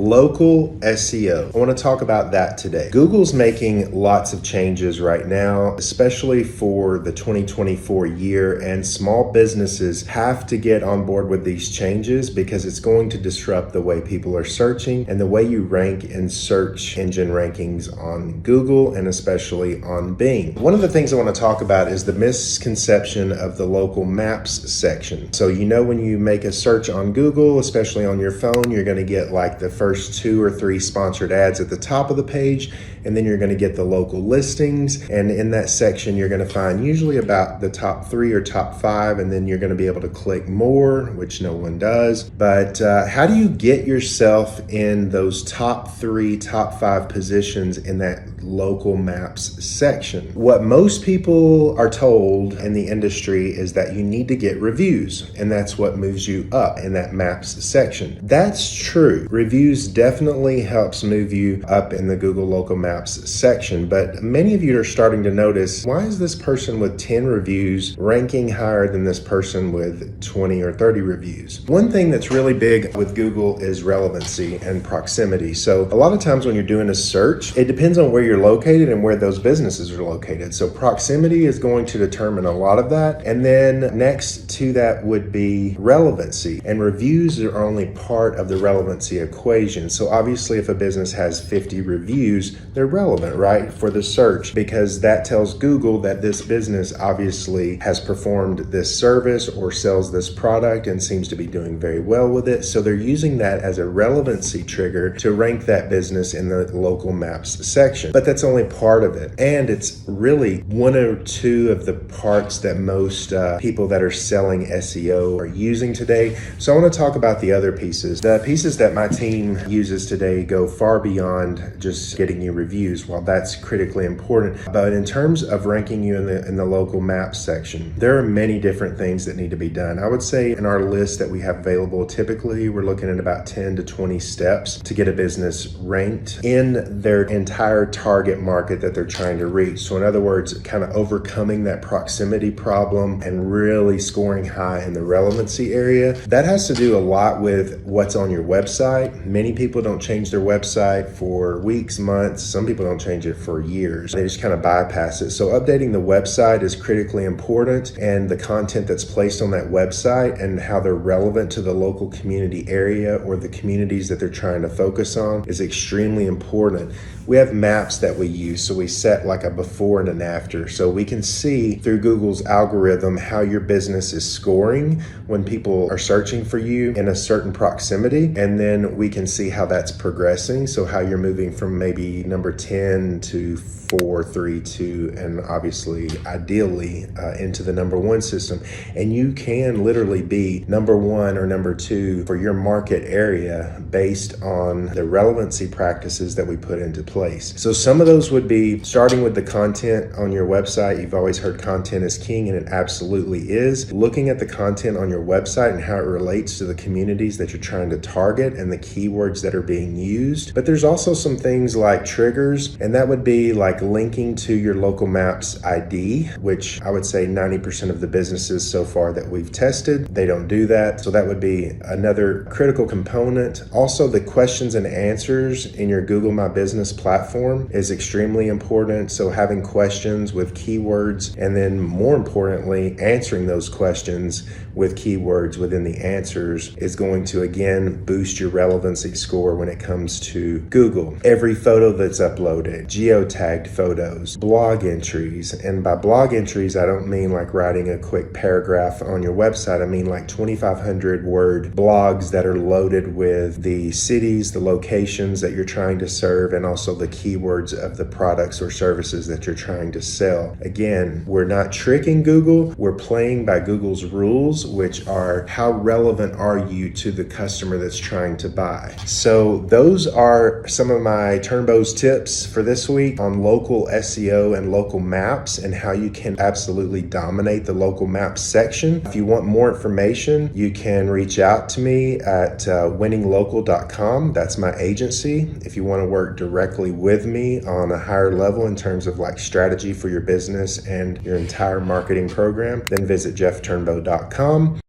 Local SEO. I want to talk about that today. Google's making lots of changes right now, especially for the 2024 year, and small businesses have to get on board with these changes because it's going to disrupt the way people are searching and the way you rank in search engine rankings on Google and especially on Bing. One of the things I want to talk about is the misconception of the local maps section. So when you make a search on Google, especially on your phone, you're going to get like the first 2 or 3 sponsored ads at the top of the page, and then you're going to get the local listings, and in that section you're going to find usually about the top 3 or top 5, and then you're going to be able to click more, which no one does. But how do you get yourself in those top 3, top 5 positions in that local maps section? What most people are told in the industry is that you need to get reviews, and that's what moves you up in that maps section. That's true. Reviews definitely helps move you up in the Google local maps section, but many of you are starting to notice, why is this person with 10 reviews ranking higher than this person with 20 or 30 reviews? One thing that's really big with Google is relevancy and proximity. So a lot of times when you're doing a search, it depends on where you're located and where those businesses are located. So proximity is going to determine a lot of that. And then next to that would be relevancy, and reviews are only part of the relevancy equation. So obviously if a business has 50 reviews, they're relevant, right, for the search, because that tells Google that this business obviously has performed this service or sells this product and seems to be doing very well with it. So they're using that as a relevancy trigger to rank that business in the local maps section. But that's only part of it. And it's really 1 or 2 of the parts that most people that are selling SEO are using today. So I want to talk about the other pieces. The pieces that my team uses today go far beyond just getting you reviews. While that's critically important, but in terms of ranking you in the local maps section, there are many different things that need to be done. I would say in our list that we have available, typically we're looking at about 10 to 20 steps to get a business ranked in their entire target market that they're trying to reach. So in other words, kind of overcoming that proximity problem and really scoring high in the relevancy area. That has to do a lot with what's on your website. Many people don't change their website for weeks, months. Some people don't change it for years. They just kind of bypass it. So updating the website is critically important, and the content that's placed on that website and how they're relevant to the local community area or the communities that they're trying to focus on is extremely important. We have maps that we use, so we set like a before and an after, so we can see through Google's algorithm how your business is scoring when people are searching for you in a certain proximity, and then we can see how that's progressing, so how you're moving from maybe number 10 to 4, 3, 2, and obviously ideally into the number 1 system. And you can literally be number 1 or number 2 for your market area based on the relevancy practices that we put into place. So some of those would be starting with the content on your website. You've always heard content is king, and it absolutely is. Looking at the content on your website and how it relates to the communities that you're trying to target and the keywords that are being used. But there's also some things like triggers, and that would be like linking to your local maps ID, which I would say 90% of the businesses so far that we've tested, they don't do that. So that would be another critical component. Also, the questions and answers in your Google My Business platform is extremely important. So having questions with keywords, and then more importantly, answering those questions with keywords within the answers is going to again boost your relevancy score when it comes to Google. Every photo that's uploaded, geotagged photos, blog entries, and by blog entries I don't mean like writing a quick paragraph on your website. I mean like 2,500 word blogs that are loaded with the cities, the locations that you're trying to serve, and also the keywords of the products or services that you're trying to sell. Again, we're not tricking Google, we're playing by Google's rules, which are how relevant are you to the customer that's trying to buy. So those are some of my Turnbow's tips for this week on local SEO and local maps and how you can absolutely dominate the local maps section. If you want more information, you can reach out to me at winninglocal.com. That's my agency. If you want to work directly with me on a higher level in terms of like strategy for your business and your entire marketing program, then visit jeffturnbow.com.